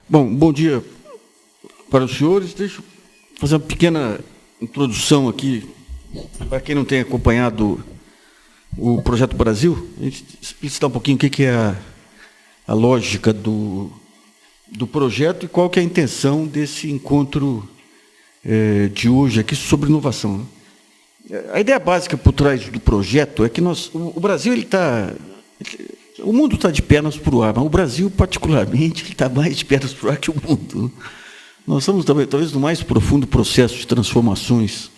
Bom dia para os senhores. Deixa eu fazer uma pequena introdução aqui, para quem não tem acompanhado o Projeto Brasil, a gente explicitar um pouquinho o que é a lógica do projeto e qual que é a intenção desse encontro de hoje aqui sobre inovação, né? A ideia básica por trás do projeto é que o Brasil o mundo está de pernas para o ar, mas o Brasil, particularmente, ele está mais de pernas para o ar que o mundo. Nós estamos, talvez, no mais profundo processo de transformações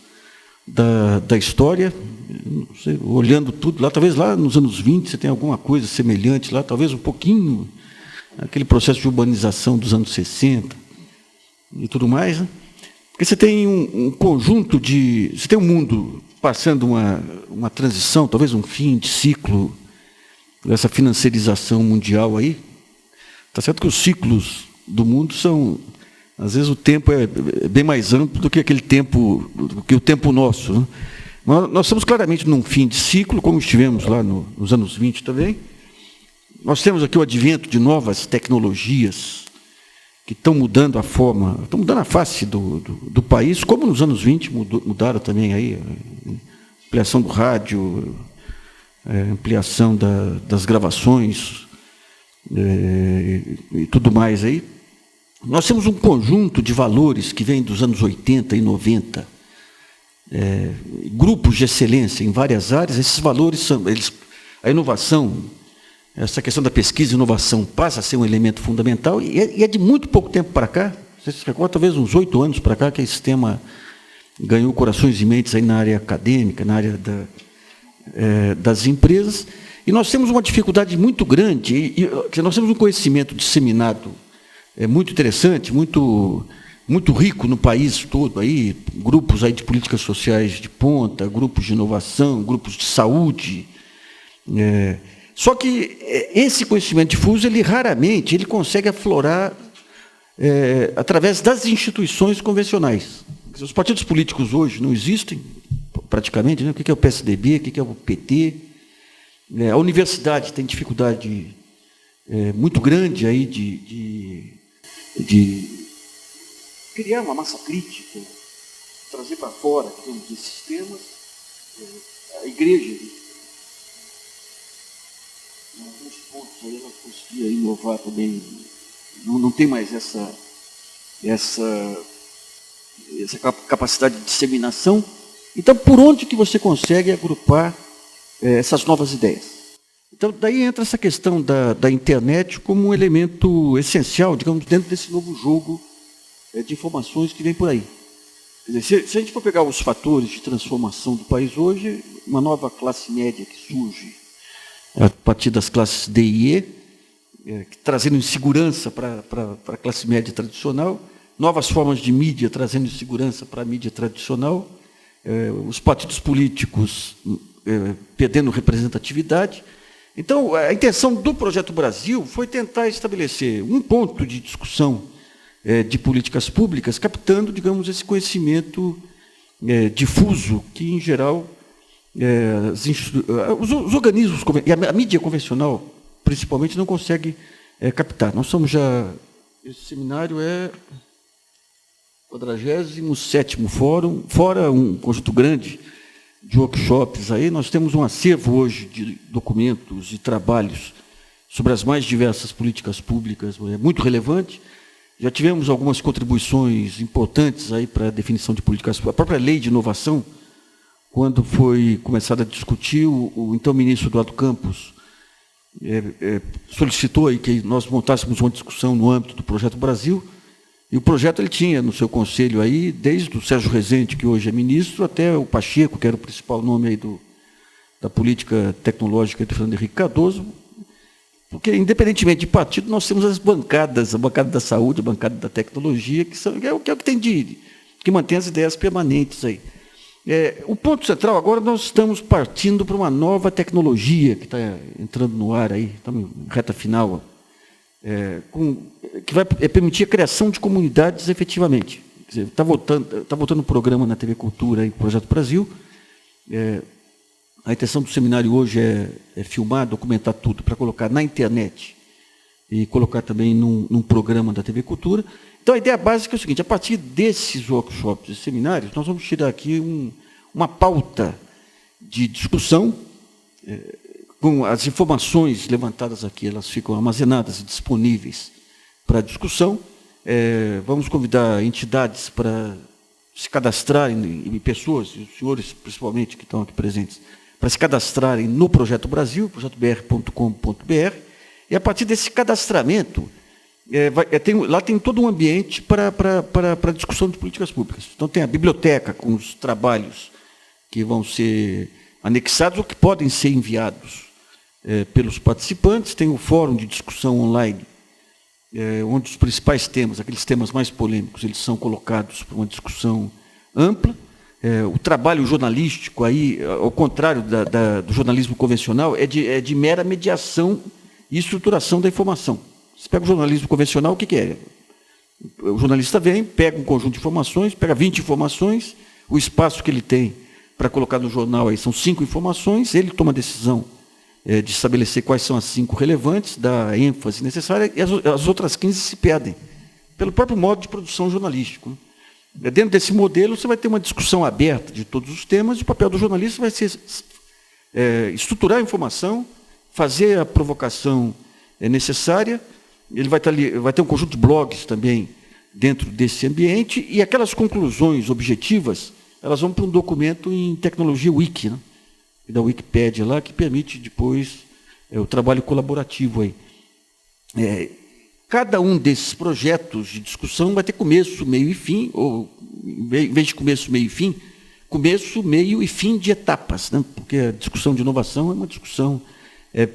da história, não sei, olhando tudo, talvez lá nos anos 20 você tem alguma coisa semelhante, lá talvez um pouquinho, aquele processo de urbanização dos anos 60 e tudo mais, né? Porque você tem um conjunto de... Você tem um mundo passando uma transição, talvez um fim de ciclo, essa financiarização mundial aí. Está certo que os ciclos do mundo são... Às vezes o tempo é bem mais amplo do que o tempo nosso, né? Nós estamos claramente num fim de ciclo, como estivemos lá nos anos 20 também. Nós temos aqui o advento de novas tecnologias que estão mudando a forma, estão mudando a face do país, como nos anos 20 mudaram também aí, ampliação do rádio, ampliação das gravações e tudo mais aí. Nós temos um conjunto de valores que vem dos anos 80 e 90, grupos de excelência em várias áreas. Esses valores a inovação, essa questão da pesquisa e inovação passa a ser um elemento fundamental, e é de muito pouco tempo para cá, você se recorda, talvez uns 8 anos para cá, que esse tema ganhou corações e mentes aí na área acadêmica, na área das empresas, e nós temos uma dificuldade muito grande, nós temos um conhecimento disseminado muito interessante, muito rico no país todo, aí, grupos aí de políticas sociais de ponta, grupos de inovação, grupos de saúde. Só que esse conhecimento difuso, ele raramente consegue aflorar através das instituições convencionais. Os partidos políticos hoje não existem, praticamente, né? O que é o PSDB, o que é o PT. A universidade tem dificuldade muito grande aí de criar uma massa crítica, trazer para fora, digamos, esses temas. A igreja, em alguns pontos aí ela conseguia inovar também, não tem mais essa capacidade de disseminação. Então, por onde que você consegue agrupar essas novas ideias? Então, daí entra essa questão da internet como um elemento essencial, digamos, dentro desse novo jogo de informações que vem por aí. Quer dizer, se a gente for pegar os fatores de transformação do país hoje, uma nova classe média que surge a partir das classes D e E, trazendo insegurança para a classe média tradicional, novas formas de mídia trazendo insegurança para a mídia tradicional, os partidos políticos perdendo representatividade. Então, a intenção do Projeto Brasil foi tentar estabelecer um ponto de discussão de políticas públicas, captando, digamos, esse conhecimento difuso que, em geral, os organismos, e a mídia convencional, principalmente, não consegue captar. Nós somos já... Esse seminário é o 47º fórum, fora um conjunto grande de workshops aí. Nós temos um acervo hoje de documentos e trabalhos sobre as mais diversas políticas públicas, muito relevante. Já tivemos algumas contribuições importantes aí para a definição de políticas públicas. A própria lei de inovação, quando foi começada a discutir, o então ministro Eduardo Campos solicitou aí que nós montássemos uma discussão no âmbito do Projeto Brasil, e o projeto ele tinha no seu conselho aí, desde o Sérgio Rezende, que hoje é ministro, até o Pacheco, que era o principal nome aí da política tecnológica de Fernando Henrique Cardoso, porque, independentemente de partido, nós temos as bancadas, a bancada da saúde, a bancada da tecnologia, que é o que tem que mantém as ideias permanentes aí. O ponto central, agora nós estamos partindo para uma nova tecnologia que está entrando no ar aí, estamos em reta final, que vai permitir a criação de comunidades efetivamente. Está voltando um programa na TV Cultura, aí, Projeto Brasil. A intenção do seminário hoje é filmar, documentar tudo, para colocar na internet e colocar também num programa da TV Cultura. Então, a ideia básica é o seguinte: a partir desses workshops e seminários, nós vamos tirar aqui uma pauta de discussão, com as informações levantadas aqui, elas ficam armazenadas e disponíveis para discussão. Vamos convidar entidades para se cadastrarem, e pessoas, e os senhores principalmente que estão aqui presentes, para se cadastrarem no Projeto Brasil, projetobr.com.br, e a partir desse cadastramento, lá tem todo um ambiente para a discussão de políticas públicas. Então, tem a biblioteca com os trabalhos que vão ser anexados ou que podem ser enviados pelos participantes, tem o fórum de discussão online, onde os principais temas, aqueles temas mais polêmicos, eles são colocados para uma discussão ampla. O trabalho jornalístico, aí, ao contrário do jornalismo convencional, é de mera mediação e estruturação da informação. Você pega o jornalismo convencional, o que é? O jornalista vem, pega um conjunto de informações, pega 20 informações, o espaço que ele tem para colocar no jornal aí são 5 informações, ele toma a decisão de estabelecer quais são as 5 relevantes, da ênfase necessária, e as outras 15 se perdem, pelo próprio modo de produção jornalístico. Dentro desse modelo, você vai ter uma discussão aberta de todos os temas, e o papel do jornalista vai ser estruturar a informação, fazer a provocação necessária. Ele vai ter um conjunto de blogs também dentro desse ambiente, e aquelas conclusões objetivas, elas vão para um documento em tecnologia Wiki, né? Da Wikipédia lá, que permite depois o trabalho colaborativo aí. Cada um desses projetos de discussão vai ter começo, meio e fim, ou, em vez de começo, meio e fim, começo, meio e fim de etapas, né? Porque a discussão de inovação é uma discussão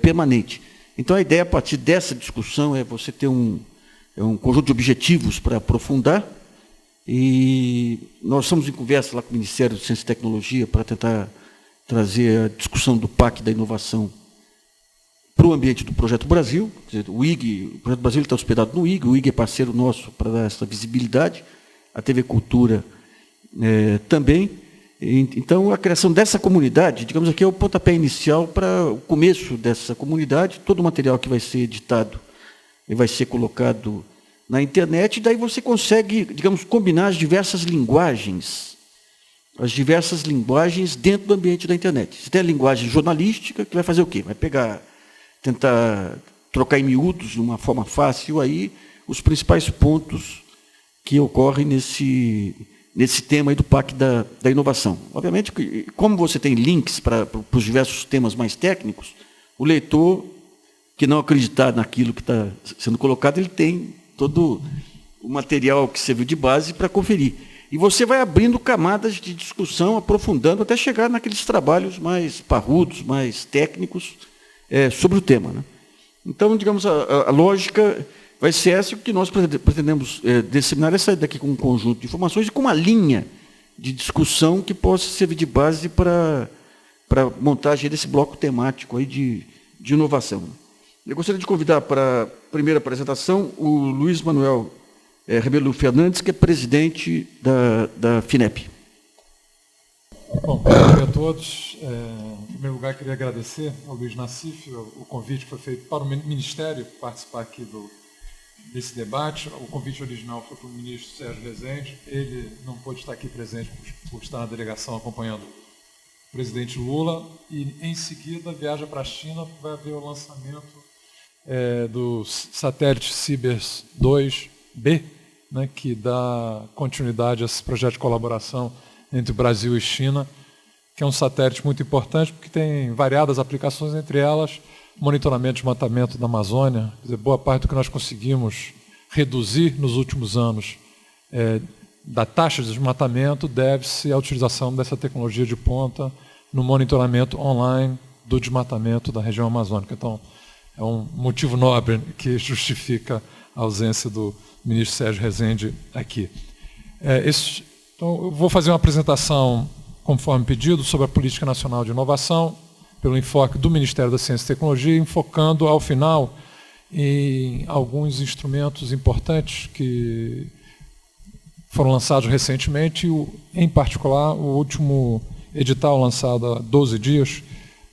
permanente. Então, a ideia, a partir dessa discussão, é você ter um conjunto de objetivos para aprofundar, e nós estamos em conversa lá com o Ministério de Ciência e Tecnologia para tentar trazer a discussão do PAC da inovação para o ambiente do Projeto Brasil. Quer dizer, o Projeto Brasil está hospedado no IG, o IG é parceiro nosso para dar essa visibilidade, a TV Cultura também. Então, a criação dessa comunidade, digamos aqui, é o pontapé inicial para o começo dessa comunidade. Todo o material que vai ser editado e vai ser colocado na internet, e daí você consegue, digamos, combinar as diversas linguagens dentro do ambiente da internet. Você tem a linguagem jornalística, que vai fazer o quê? Vai tentar trocar em miúdos, de uma forma fácil, aí, os principais pontos que ocorrem nesse tema aí do PAC da inovação. Obviamente, como você tem links para os diversos temas mais técnicos, o leitor que não acreditar naquilo que está sendo colocado, ele tem todo o material que serviu de base para conferir. E você vai abrindo camadas de discussão, aprofundando, até chegar naqueles trabalhos mais parrudos, mais técnicos, sobre o tema, né? Então, digamos, a lógica vai ser essa, que nós pretendemos disseminar, sair daqui com um conjunto de informações e com uma linha de discussão que possa servir de base para a montagem desse bloco temático aí de inovação. Eu gostaria de convidar para a primeira apresentação o Luiz Manuel Rebelo Fernandes, que é presidente da FINEP. Bom, bom dia a todos. Em primeiro lugar, queria agradecer ao Luiz Nassif o convite que foi feito para o Ministério participar aqui desse debate. O convite original foi para o ministro Sérgio Rezende. Ele não pôde estar aqui presente por estar na delegação acompanhando o presidente Lula. E, em seguida, viaja para a China, vai haver o lançamento do satélite Cibers 2B, né, que dá continuidade a esse projeto de colaboração entre Brasil e China, que é um satélite muito importante, porque tem variadas aplicações, entre elas monitoramento e desmatamento da Amazônia. Quer dizer, boa parte do que nós conseguimos reduzir nos últimos anos da taxa de desmatamento deve-se à utilização dessa tecnologia de ponta no monitoramento online do desmatamento da região amazônica. Então, é um motivo nobre que justifica a ausência do ministro Sérgio Rezende aqui. Então, eu vou fazer uma apresentação, conforme pedido, sobre a Política Nacional de Inovação, pelo enfoque do Ministério da Ciência e Tecnologia, enfocando, ao final, em alguns instrumentos importantes que foram lançados recentemente, em particular, o último edital lançado há 12 dias,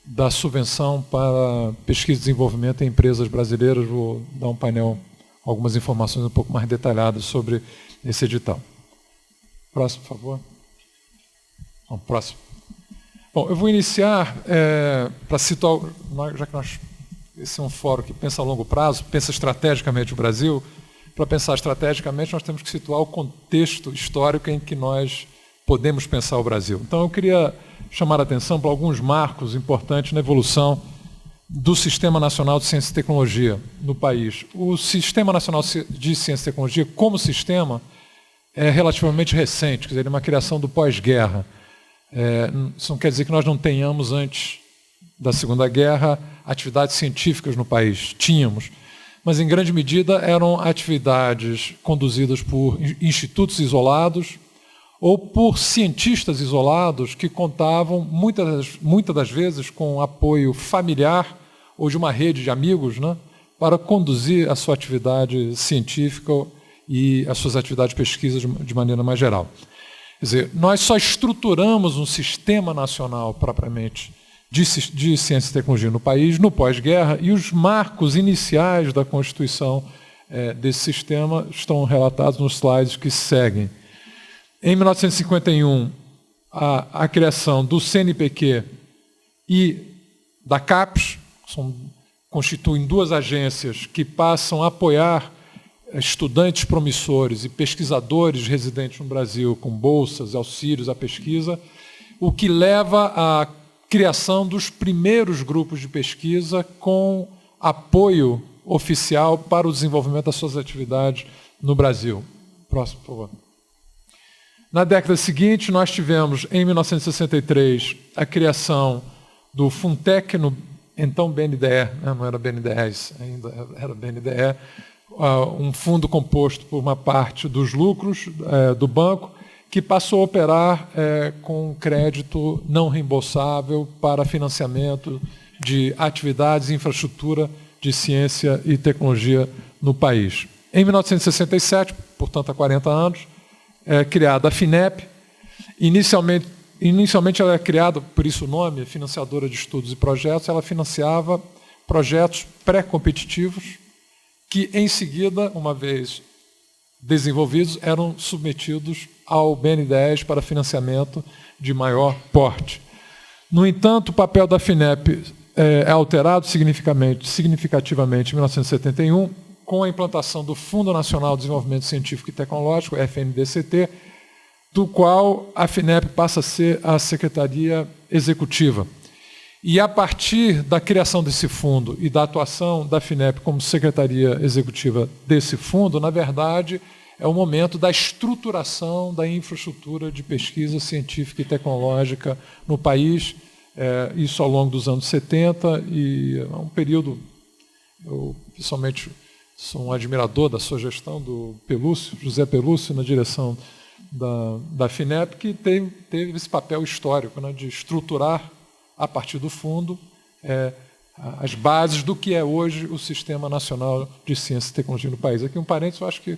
da subvenção para pesquisa e desenvolvimento em empresas brasileiras. Vou dar um painel, algumas informações um pouco mais detalhadas sobre esse edital. Próximo, por favor. Bom, próximo. Bom, eu vou iniciar para situar, já que esse é um fórum que pensa a longo prazo, pensa estrategicamente o Brasil. Para pensar estrategicamente, nós temos que situar o contexto histórico em que nós podemos pensar o Brasil. Então, eu queria chamar a atenção para alguns marcos importantes na evolução do Sistema Nacional de Ciência e Tecnologia no país. O Sistema Nacional de Ciência e Tecnologia, como sistema, é relativamente recente, quer dizer, ele é uma criação do pós-guerra. Isso não quer dizer que nós não tenhamos, antes da Segunda Guerra, atividades científicas no país. Tínhamos. Mas, em grande medida, eram atividades conduzidas por institutos isolados ou por cientistas isolados que contavam, muitas das vezes, com apoio familiar ou de uma rede de amigos, né, para conduzir a sua atividade científica e as suas atividades de pesquisa de maneira mais geral. Quer dizer, nós só estruturamos um sistema nacional, propriamente, de ciência e tecnologia no país, no pós-guerra, e os marcos iniciais da constituição desse sistema estão relatados nos slides que seguem. Em 1951, a criação do CNPq e da CAPES, constituem duas agências que passam a apoiar estudantes promissores e pesquisadores residentes no Brasil com bolsas, auxílios à pesquisa, o que leva à criação dos primeiros grupos de pesquisa com apoio oficial para o desenvolvimento das suas atividades no Brasil. Próximo, por favor. Na década seguinte, nós tivemos, em 1963, a criação do Funtec, no então BNDE, não era BNDES, ainda era BNDE, um fundo composto por uma parte dos lucros do banco, que passou a operar com crédito não reembolsável para financiamento de atividades e infraestrutura de ciência e tecnologia no país. Em 1967, portanto há 40 anos, é criada a FINEP. Inicialmente ela é criada, por isso o nome, financiadora de estudos e projetos, ela financiava projetos pré-competitivos que, em seguida, uma vez desenvolvidos, eram submetidos ao BNDES para financiamento de maior porte. No entanto, o papel da FINEP é alterado significativamente em 1971, com a implantação do Fundo Nacional de Desenvolvimento Científico e Tecnológico, FNDCT, do qual a FINEP passa a ser a Secretaria Executiva. E, a partir da criação desse fundo e da atuação da FINEP como Secretaria Executiva desse fundo, na verdade, é o momento da estruturação da infraestrutura de pesquisa científica e tecnológica no país, isso ao longo dos anos 70, e é um período, eu pessoalmente sou um admirador da sua gestão, do Pelúcio, José Pelúcio, na direção da FINEP, que teve esse papel histórico, né, de estruturar, a partir do fundo, as bases do que é hoje o Sistema Nacional de Ciência e Tecnologia no país. Aqui um parênteses, eu acho que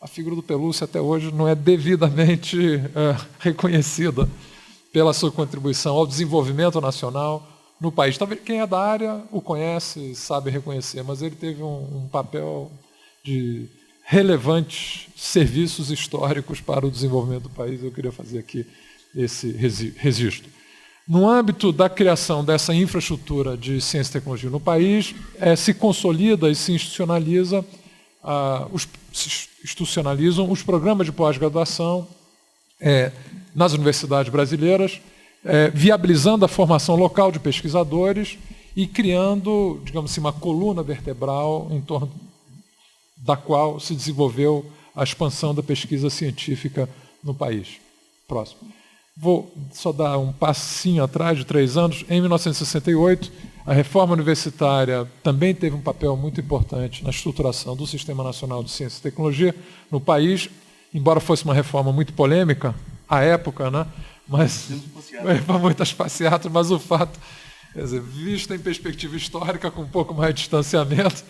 a figura do Pelúcio até hoje não é devidamente reconhecida pela sua contribuição ao desenvolvimento nacional no país. Talvez quem é da área o conhece, sabe reconhecer, mas ele teve um papel de relevantes serviços históricos para o desenvolvimento do país. Eu queria fazer aqui esse registro. No âmbito da criação dessa infraestrutura de ciência e tecnologia no país, se consolida e se institucionalizam os programas de pós-graduação nas universidades brasileiras, viabilizando a formação local de pesquisadores e criando, digamos assim, uma coluna vertebral em torno da qual se desenvolveu a expansão da pesquisa científica no país. Próximo. Vou só dar um passinho atrás, de 3 anos. Em 1968, a reforma universitária também teve um papel muito importante na estruturação do Sistema Nacional de Ciência e Tecnologia no país, embora fosse uma reforma muito polêmica à época, né? Mas para muitas passeatas, mas o fato, quer dizer, visto em perspectiva histórica, com um pouco mais de distanciamento,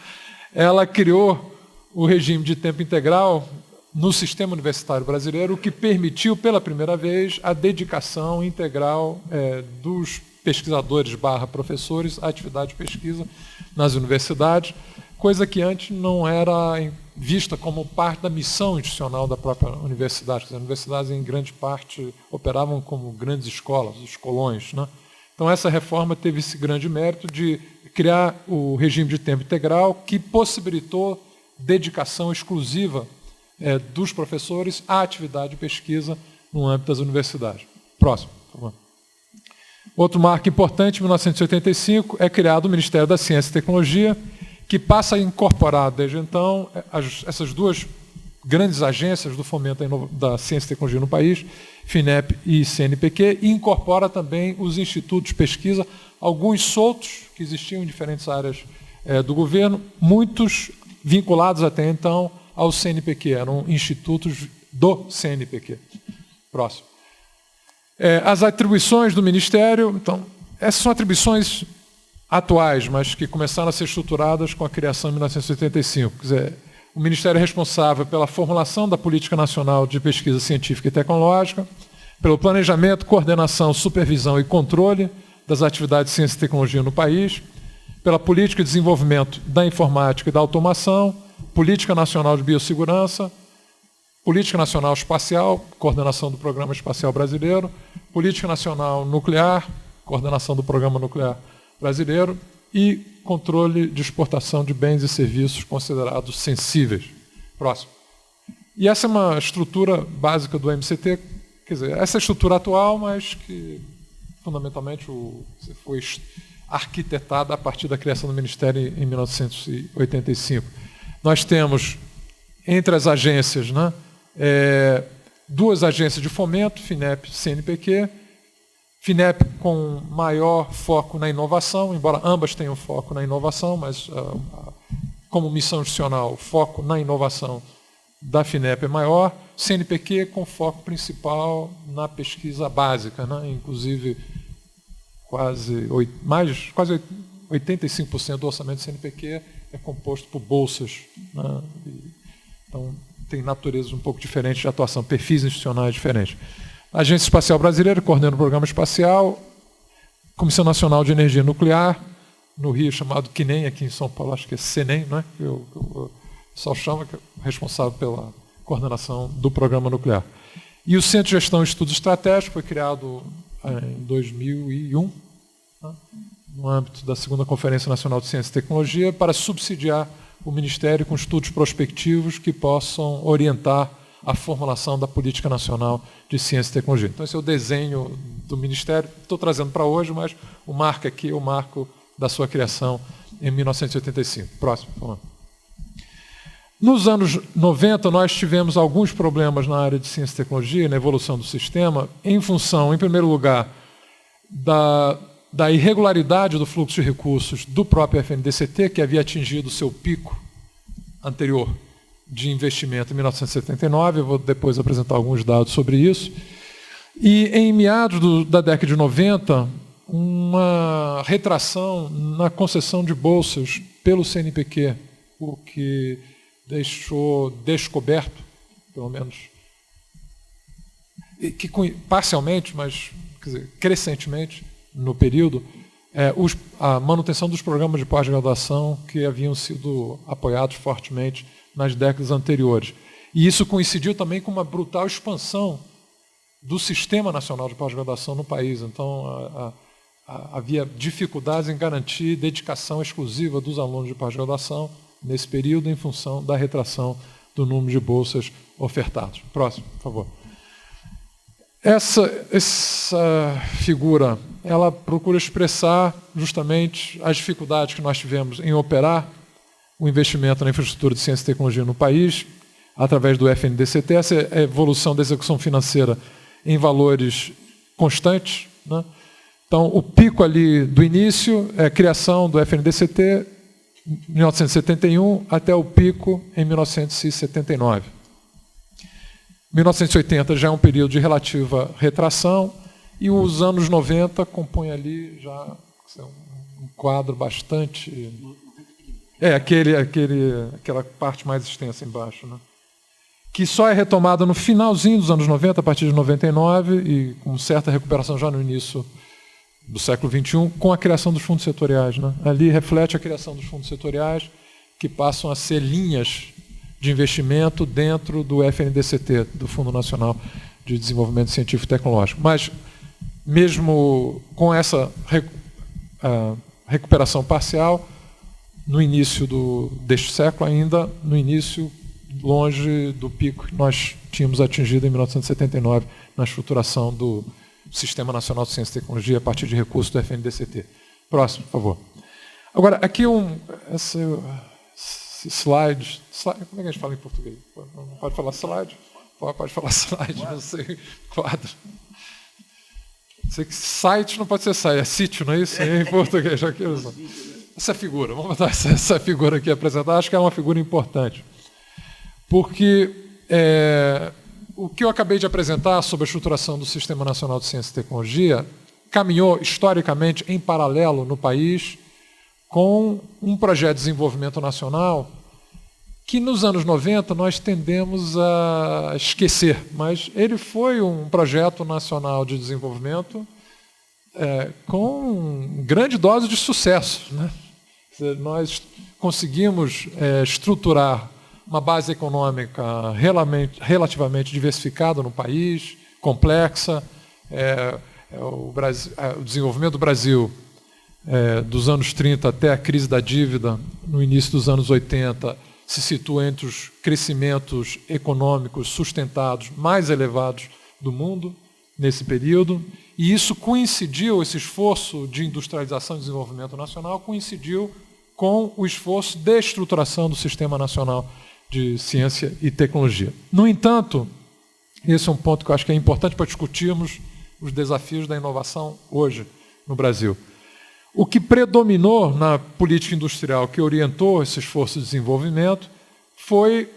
ela criou o regime de tempo integral no sistema universitário brasileiro, o que permitiu, pela primeira vez, a dedicação integral dos pesquisadores / professores à atividade de pesquisa nas universidades, coisa que antes não era vista como parte da missão institucional da própria universidade. As universidades, em grande parte, operavam como grandes escolas, escolões, né? Então, essa reforma teve esse grande mérito de criar o regime de tempo integral, que possibilitou dedicação exclusiva dos professores à atividade de pesquisa no âmbito das universidades. Próximo, por favor. Outro marco importante, em 1985, é criado o Ministério da Ciência e Tecnologia, que passa a incorporar, desde então, essas duas grandes agências do fomento da ciência e tecnologia no país, FINEP e CNPq, e incorpora também os institutos de pesquisa, alguns soltos, que existiam em diferentes áreas do governo, muitos vinculados até então ao CNPq, eram institutos do CNPq. Próximo. As atribuições do Ministério, então, essas são atribuições atuais, mas que começaram a ser estruturadas com a criação em 1985. Quer dizer, o Ministério é responsável pela formulação da Política Nacional de Pesquisa Científica e Tecnológica, pelo planejamento, coordenação, supervisão e controle das atividades de ciência e tecnologia no país, pela política de desenvolvimento da informática e da automação, Política Nacional de Biossegurança, Política Nacional Espacial, coordenação do Programa Espacial Brasileiro, Política Nacional Nuclear, coordenação do Programa Nuclear Brasileiro e controle de exportação de bens e serviços considerados sensíveis. Próximo. E essa é uma estrutura básica do MCT, quer dizer, essa é a estrutura atual, mas que fundamentalmente foi arquitetada a partir da criação do Ministério em 1985. Nós temos, entre as agências, né, duas agências de fomento, FINEP e CNPq, FINEP com maior foco na inovação, embora ambas tenham foco na inovação, mas como missão institucional, o foco na inovação da FINEP é maior, CNPq com foco principal na pesquisa básica, né? Inclusive quase 85% do orçamento do CNPq é composto por bolsas, né? Então tem naturezas um pouco diferentes de atuação, perfis institucionais diferentes. A Agência Espacial Brasileira coordena o Programa Espacial, Comissão Nacional de Energia Nuclear, no Rio chamado CNEM, aqui em São Paulo acho que é CNEM, né? Que o pessoal chama, que é responsável pela coordenação do Programa Nuclear. E o Centro de Gestão e Estudos Estratégicos foi criado em 2001, né? No âmbito da 2ª Conferência Nacional de Ciência e Tecnologia, para subsidiar o Ministério com estudos prospectivos que possam orientar a formulação da Política Nacional de Ciência e Tecnologia. Então, esse é o desenho do Ministério. Estou trazendo para hoje, mas o marco aqui é o marco da sua criação em 1985. Próximo, por favor. Nos anos 90, nós tivemos alguns problemas na área de ciência e tecnologia, na evolução do sistema, em função, em primeiro lugar, da irregularidade do fluxo de recursos do próprio FNDCT, que havia atingido o seu pico anterior de investimento em 1979, eu vou depois apresentar alguns dados sobre isso. E em meados da década de 90, uma retração na concessão de bolsas pelo CNPq, o que deixou descoberto, pelo menos, que parcialmente, mas quer dizer, crescentemente no período, a manutenção dos programas de pós-graduação que haviam sido apoiados fortemente nas décadas anteriores. E isso coincidiu também com uma brutal expansão do Sistema Nacional de Pós-Graduação no país. Então, havia dificuldades em garantir dedicação exclusiva dos alunos de pós-graduação nesse período, em função da retração do número de bolsas ofertadas. Próximo, por favor. Essa figura, ela procura expressar justamente as dificuldades que nós tivemos em operar o investimento na infraestrutura de ciência e tecnologia no país, através do FNDCT, essa é a evolução da execução financeira em valores constantes, né? Então, o pico ali do início é a criação do FNDCT em 1971 até o pico em 1979. 1980 já é um período de relativa retração e os anos 90 compõem ali já um quadro bastante... aquela parte mais extensa embaixo, né? Que só é retomada no finalzinho dos anos 90, a partir de 99, e com certa recuperação já no início do século XXI com a criação dos fundos setoriais, né? Ali reflete a criação dos fundos setoriais, que passam a ser linhas de investimento dentro do FNDCT, do Fundo Nacional de Desenvolvimento Científico e Tecnológico. Mas, mesmo com essa recuperação parcial, no início deste século ainda, no início longe do pico que nós tínhamos atingido em 1979 na estruturação do Sistema Nacional de Ciência e Tecnologia a partir de recursos do FNDCT. Próximo, por favor. Agora, aqui esse slide, como é que a gente fala em português? Não pode falar slide? Pode falar slide, não sei, quadro. Sei que site não pode ser site, é sítio, não é isso? Em português. Aqui, essa figura, vamos botar essa figura aqui apresentada, acho que é uma figura importante. Porque o que eu acabei de apresentar sobre a estruturação do Sistema Nacional de Ciência e Tecnologia caminhou historicamente em paralelo no país com um projeto de desenvolvimento nacional que nos anos 90 nós tendemos a esquecer, mas ele foi um projeto nacional de desenvolvimento com grande dose de sucesso, né? Nós conseguimos estruturar uma base econômica relativamente diversificada no país, complexa. O desenvolvimento do Brasil, dos anos 30 até a crise da dívida, no início dos anos 80, se situa entre os crescimentos econômicos sustentados mais elevados do mundo nesse período. E isso coincidiu, esse esforço de industrialização e desenvolvimento nacional, coincidiu com o esforço de estruturação do Sistema Nacional de Ciência e Tecnologia. No entanto, esse é um ponto que eu acho que é importante para discutirmos os desafios da inovação hoje no Brasil. O que predominou na política industrial que orientou esse esforço de desenvolvimento foi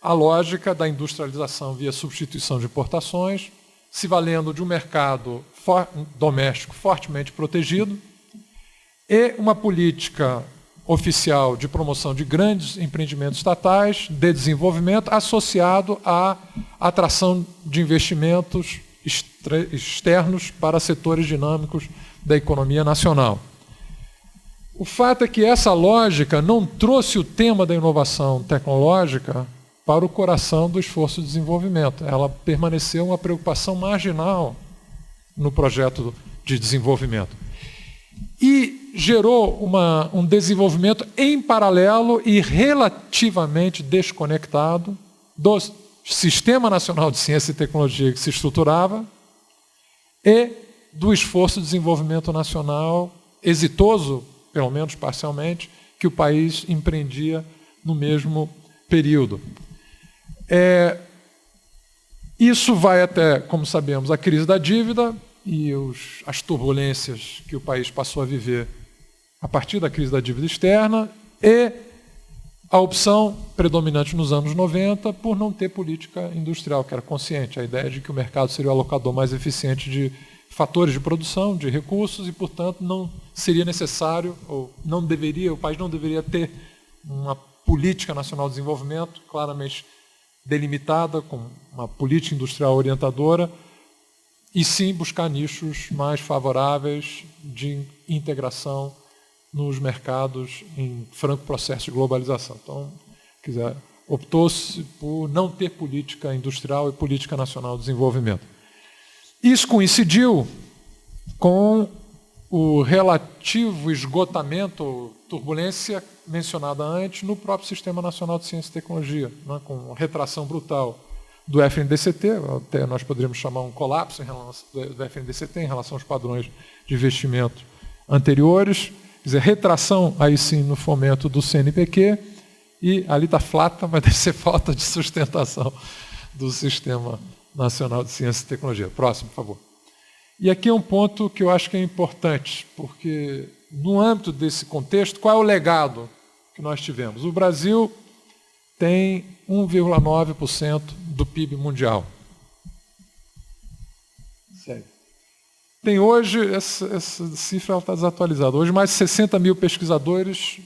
a lógica da industrialização via substituição de importações, se valendo de um mercado doméstico fortemente protegido e uma política oficial de promoção de grandes empreendimentos estatais de desenvolvimento associado à atração de investimentos externos para setores dinâmicos da economia nacional. O fato é que essa lógica não trouxe o tema da inovação tecnológica para o coração do esforço de desenvolvimento. Ela permaneceu uma preocupação marginal no projeto de desenvolvimento. E gerou um desenvolvimento em paralelo e relativamente desconectado do Sistema Nacional de Ciência e Tecnologia que se estruturava e do esforço de desenvolvimento nacional exitoso, pelo menos parcialmente, que o país empreendia no mesmo período. Isso vai até, como sabemos, a crise da dívida e as turbulências que o país passou a viver a partir da crise da dívida externa e a opção predominante nos anos 90 por não ter política industrial, que era consciente, a ideia de que o mercado seria o alocador mais eficiente de fatores de produção, de recursos, e, portanto, não seria necessário, ou não deveria, o país não deveria ter uma política nacional de desenvolvimento claramente delimitada, com uma política industrial orientadora, e sim buscar nichos mais favoráveis de integração nos mercados em franco processo de globalização. Então, optou-se por não ter política industrial e política nacional de desenvolvimento. Isso coincidiu com o relativo esgotamento, turbulência mencionada antes, no próprio Sistema Nacional de Ciência e Tecnologia, né, com retração brutal do FNDCT, até nós poderíamos chamar um colapso do FNDCT em relação aos padrões de investimento anteriores, quer dizer, retração aí sim no fomento do CNPq, e ali está flata, mas deve ser falta de sustentação do Sistema Nacional de Ciência e Tecnologia. Próximo, por favor. E aqui é um ponto que eu acho que é importante, porque no âmbito desse contexto, qual é o legado que nós tivemos? O Brasil tem 1,9% do PIB mundial. Sério. Tem hoje, essa cifra está desatualizada, hoje mais de 60 mil pesquisadores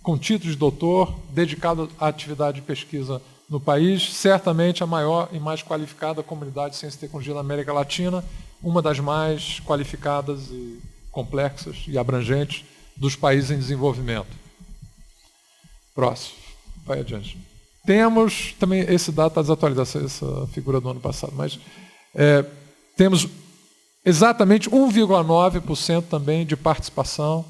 com título de doutor, dedicado à atividade de pesquisa no país, certamente a maior e mais qualificada comunidade de ciência e tecnologia da América Latina, uma das mais qualificadas e complexas e abrangentes dos países em desenvolvimento. Próximo. Vai adiante. Temos também, esse dado está desatualizado, essa figura do ano passado, mas temos exatamente 1,9% também de participação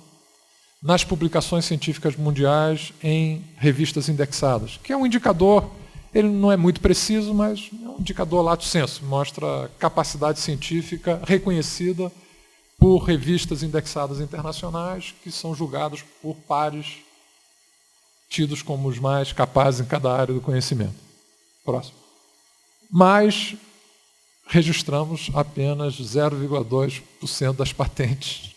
nas publicações científicas mundiais em revistas indexadas, que é um indicador, ele não é muito preciso, mas é um indicador lato sensu, mostra capacidade científica reconhecida por revistas indexadas internacionais, que são julgados por pares tidos como os mais capazes em cada área do conhecimento. Próximo. Mas registramos apenas 0,2% das patentes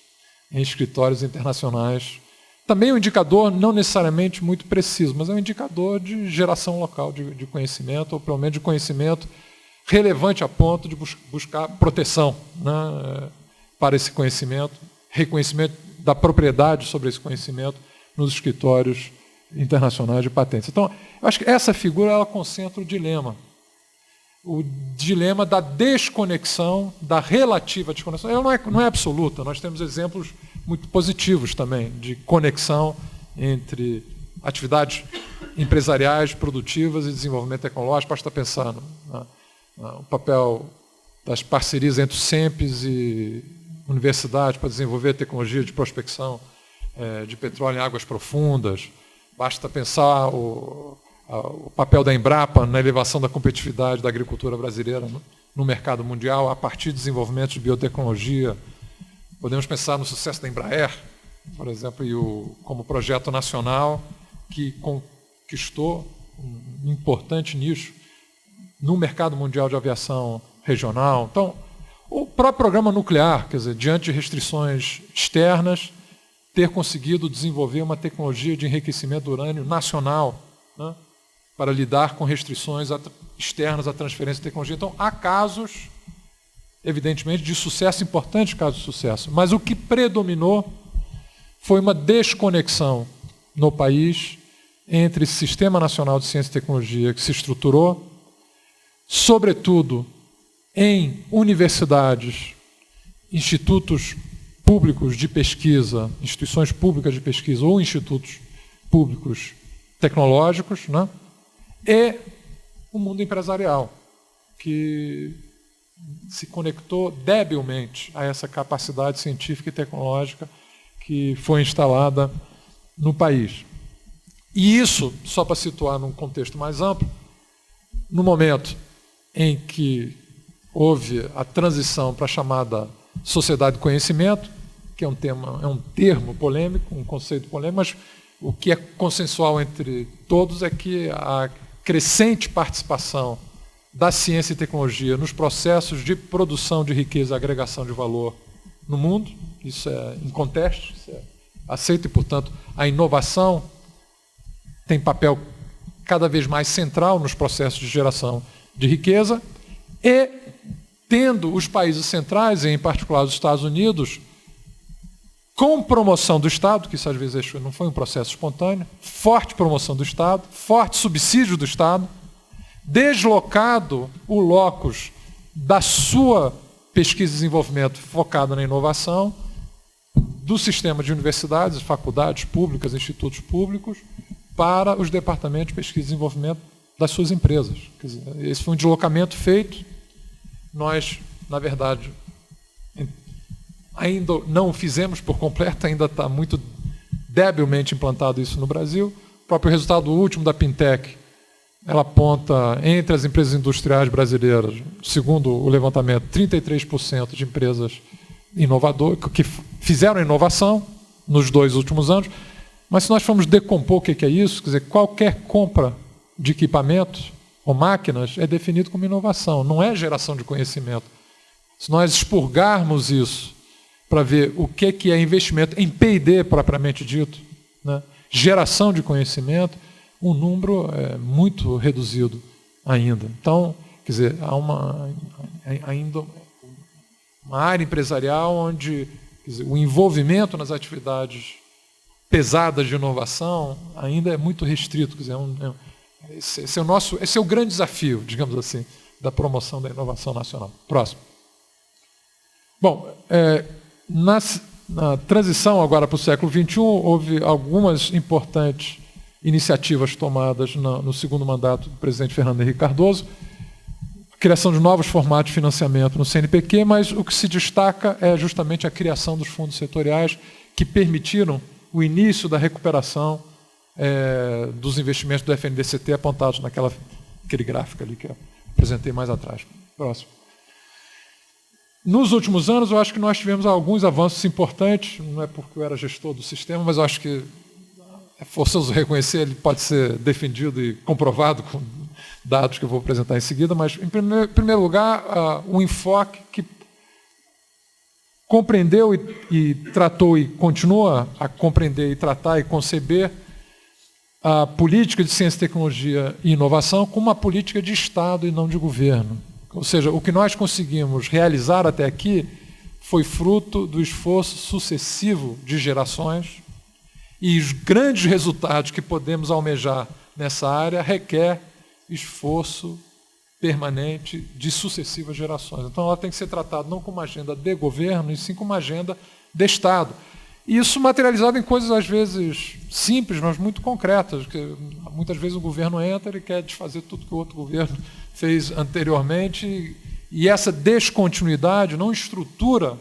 em escritórios internacionais. Também é um indicador não necessariamente muito preciso, mas é um indicador de geração local de conhecimento, ou pelo menos de conhecimento relevante a ponto de buscar proteção, né, para esse conhecimento, reconhecimento da propriedade sobre esse conhecimento nos escritórios internacionais de patentes. Então, eu acho que essa figura ela concentra o dilema da desconexão, da relativa desconexão. Ela não é absoluta, nós temos exemplos muito positivos também de conexão entre atividades empresariais, produtivas e desenvolvimento tecnológico. Basta pensar no papel das parcerias entre o SEMPES e universidades para desenvolver tecnologia de prospecção de petróleo em águas profundas. Basta pensar o papel da Embrapa na elevação da competitividade da agricultura brasileira no mercado mundial a partir de desenvolvimento de biotecnologia. Podemos pensar no sucesso da Embraer, por exemplo, como projeto nacional que conquistou um importante nicho no mercado mundial de aviação regional. Então, o próprio programa nuclear, quer dizer, diante de restrições externas, ter conseguido desenvolver uma tecnologia de enriquecimento do urânio nacional, né, para lidar com restrições externas à transferência de tecnologia. Então, há casos, evidentemente, de sucesso, importantes casos de sucesso, mas o que predominou foi uma desconexão no país entre esse Sistema Nacional de Ciência e Tecnologia que se estruturou, sobretudo em universidades, institutos públicos de pesquisa, instituições públicas de pesquisa ou institutos públicos tecnológicos, né? E o mundo empresarial, que se conectou debilmente a essa capacidade científica e tecnológica que foi instalada no país. E isso, só para situar num contexto mais amplo, no momento em que houve a transição para a chamada sociedade do conhecimento, que é um termo polêmico, um conceito polêmico, mas o que é consensual entre todos é que a crescente participação da ciência e tecnologia nos processos de produção de riqueza e agregação de valor no mundo, isso é inconteste, isso é aceito, e, portanto, a inovação tem papel cada vez mais central nos processos de geração de riqueza, e tendo os países centrais, em particular os Estados Unidos, com promoção do Estado, que isso às vezes não foi um processo espontâneo, forte promoção do Estado, forte subsídio do Estado, deslocado o locus da sua pesquisa e desenvolvimento focada na inovação, do sistema de universidades, faculdades públicas, institutos públicos, para os departamentos de pesquisa e desenvolvimento das suas empresas. Quer dizer, esse foi um deslocamento feito. Nós, na verdade, ainda não o fizemos por completo, ainda está muito debilmente implantado isso no Brasil. O próprio resultado último da Pintec, ela aponta, entre as empresas industriais brasileiras, segundo o levantamento, 33% de empresas inovadoras, que fizeram inovação nos 2 últimos anos. Mas se nós formos decompor o que é isso, quer dizer, qualquer compra de equipamentos ou máquinas é definido como inovação, não é geração de conhecimento. Se nós expurgarmos isso para ver o que é investimento em P&D propriamente dito, né, geração de conhecimento, o número é muito reduzido ainda. Então, quer dizer, há ainda uma área empresarial onde, quer dizer, o envolvimento nas atividades pesadas de inovação ainda é muito restrito. Quer dizer, esse é o grande desafio, digamos assim, da promoção da inovação nacional. Próximo. Bom, na transição agora para o século XXI, houve algumas importantes iniciativas tomadas no segundo mandato do presidente Fernando Henrique Cardoso, criação de novos formatos de financiamento no CNPq, mas o que se destaca é justamente a criação dos fundos setoriais que permitiram o início da recuperação dos investimentos do FNDCT apontados naquele gráfico ali que eu apresentei mais atrás. Próximo. Nos últimos anos, eu acho que nós tivemos alguns avanços importantes, não é porque eu era gestor do sistema, mas eu acho que é forçoso reconhecer, ele pode ser defendido e comprovado com dados que eu vou apresentar em seguida, mas, em primeiro lugar, um enfoque que compreendeu e tratou e continua a compreender e tratar e conceber a política de ciência, tecnologia e inovação como uma política de Estado e não de governo. Ou seja, o que nós conseguimos realizar até aqui foi fruto do esforço sucessivo de gerações, e os grandes resultados que podemos almejar nessa área requer esforço permanente de sucessivas gerações. Então, ela tem que ser tratada não como uma agenda de governo, e sim como uma agenda de Estado. E isso materializado em coisas, às vezes, simples, mas muito concretas, que muitas vezes o governo entra e quer desfazer tudo que o outro governo fez anteriormente, e essa descontinuidade não estrutura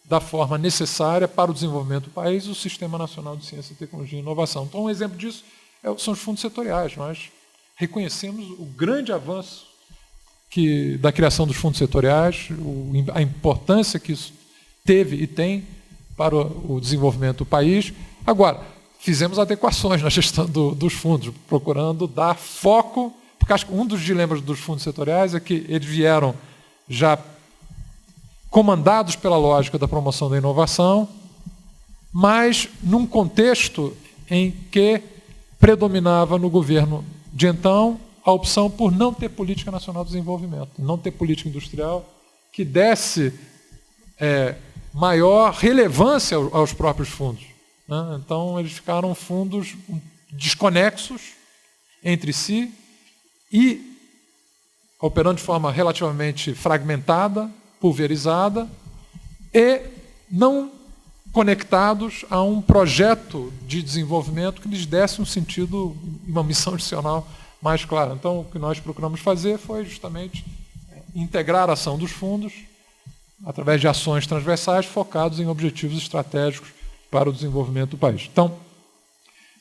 da forma necessária para o desenvolvimento do país o Sistema Nacional de Ciência, Tecnologia e Inovação. Então, um exemplo disso são os fundos setoriais. Nós reconhecemos o grande avanço da criação dos fundos setoriais, a importância que isso teve e tem para o desenvolvimento do país. Agora, fizemos adequações na gestão dos fundos, procurando dar foco, porque acho que um dos dilemas dos fundos setoriais é que eles vieram já comandados pela lógica da promoção da inovação, mas num contexto em que predominava no governo de então a opção por não ter política nacional de desenvolvimento, não ter política industrial que desse maior relevância aos próprios fundos, né? Então, eles ficaram fundos desconexos entre si e operando de forma relativamente fragmentada, pulverizada, e não conectados a um projeto de desenvolvimento que lhes desse um sentido, uma missão adicional mais clara. Então, o que nós procuramos fazer foi justamente integrar a ação dos fundos através de ações transversais focadas em objetivos estratégicos para o desenvolvimento do país. Então,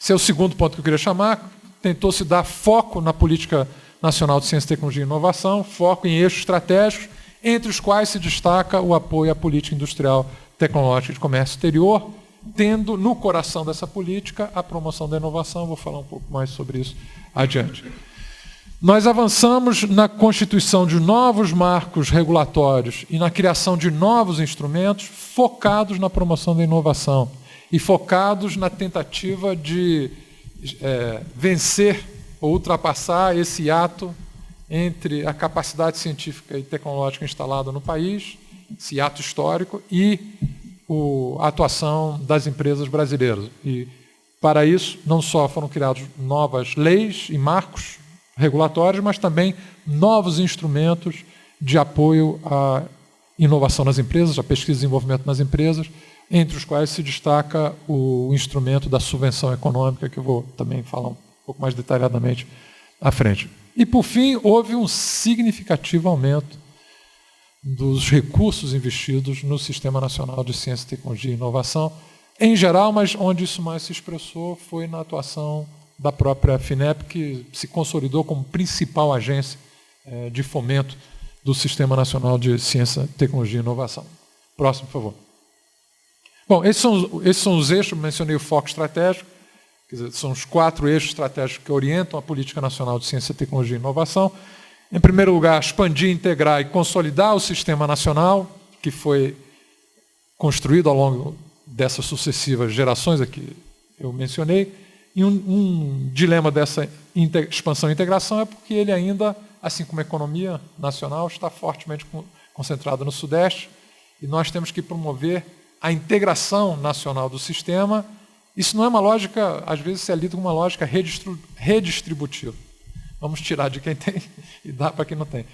esse é o segundo ponto que eu queria chamar. Tentou-se dar foco na política nacional de ciência, tecnologia e inovação, foco em eixos estratégicos, entre os quais se destaca o apoio à política industrial, tecnológica e de comércio exterior, tendo no coração dessa política a promoção da inovação. Vou falar um pouco mais sobre isso adiante. Nós avançamos na constituição de novos marcos regulatórios e na criação de novos instrumentos focados na promoção da inovação e focados na tentativa de vencer ou ultrapassar esse hiato entre a capacidade científica e tecnológica instalada no país, esse ato histórico, e a atuação das empresas brasileiras. E, para isso, não só foram criadas novas leis e marcos regulatórios, mas também novos instrumentos de apoio à inovação nas empresas, à pesquisa e desenvolvimento nas empresas, entre os quais se destaca o instrumento da subvenção econômica, que eu vou também falar um pouco mais detalhadamente à frente. E, por fim, houve um significativo aumento dos recursos investidos no Sistema Nacional de Ciência, Tecnologia e Inovação, em geral, mas onde isso mais se expressou foi na atuação da própria FINEP, que se consolidou como principal agência de fomento do Sistema Nacional de Ciência, Tecnologia e Inovação. Próximo, por favor. Bom, esses são os eixos, mencionei o foco estratégico, quer dizer, são os 4 eixos estratégicos que orientam a Política Nacional de Ciência, Tecnologia e Inovação. Em primeiro lugar, expandir, integrar e consolidar o Sistema Nacional, que foi construído ao longo dessas sucessivas gerações aqui eu mencionei. E um dilema dessa expansão e integração é porque ele ainda, assim como a economia nacional, está fortemente concentrada no Sudeste, e nós temos que promover a integração nacional do sistema. Isso não é uma lógica, às vezes se é lido como uma lógica redistributiva. Vamos tirar de quem tem e dar para quem não tem.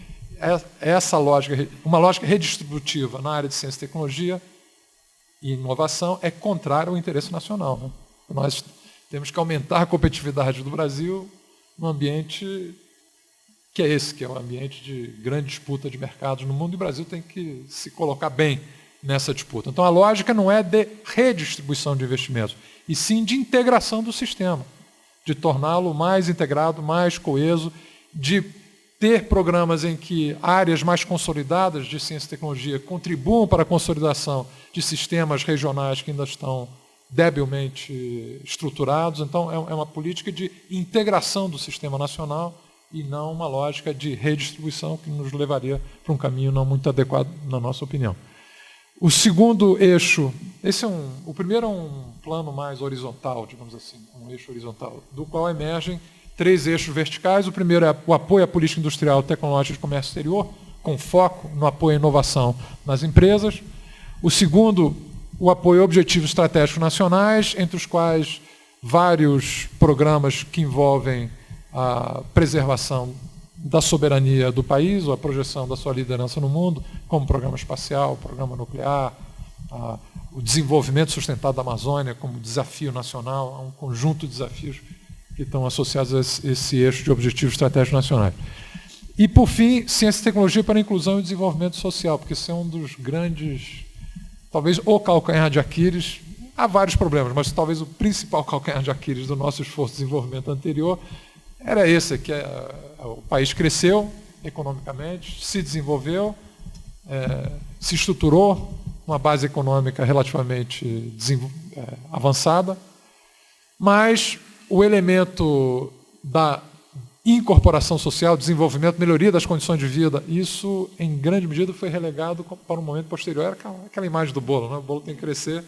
essa lógica, uma lógica redistributiva na área de ciência e tecnologia e inovação é contrária ao interesse nacional, né? Nós temos que aumentar a competitividade do Brasil num ambiente que é esse, que é um ambiente de grande disputa de mercados no mundo, e o Brasil tem que se colocar bem nessa disputa. Então, a lógica não é de redistribuição de investimentos, e sim de integração do sistema, de torná-lo mais integrado, mais coeso, de ter programas em que áreas mais consolidadas de ciência e tecnologia contribuam para a consolidação de sistemas regionais que ainda estão debilmente estruturados. Então, é uma política de integração do sistema nacional e não uma lógica de redistribuição que nos levaria para um caminho não muito adequado, na nossa opinião. O segundo eixo, o primeiro é um plano mais horizontal, digamos assim, um eixo horizontal, do qual emergem 3 eixos verticais. O primeiro é o apoio à política industrial, tecnológica e de comércio exterior, com foco no apoio à inovação nas empresas. O segundo, o apoio a objetivos estratégicos nacionais, entre os quais vários programas que envolvem a preservação da soberania do país, ou a projeção da sua liderança no mundo, como o programa espacial, o programa nuclear, o desenvolvimento sustentado da Amazônia como desafio nacional, há um conjunto de desafios que estão associados a esse eixo de objetivos estratégicos nacionais. E, por fim, ciência e tecnologia para a inclusão e desenvolvimento social, porque esse é um dos grandes, talvez o calcanhar de Aquiles. Há vários problemas, mas talvez o principal calcanhar de Aquiles do nosso esforço de desenvolvimento anterior era esse, que o país cresceu economicamente, se desenvolveu, se estruturou, uma base econômica relativamente avançada, mas o elemento da incorporação social, desenvolvimento, melhoria das condições de vida, isso, em grande medida, foi relegado para um momento posterior. Era aquela imagem do bolo, né? O bolo tem que crescer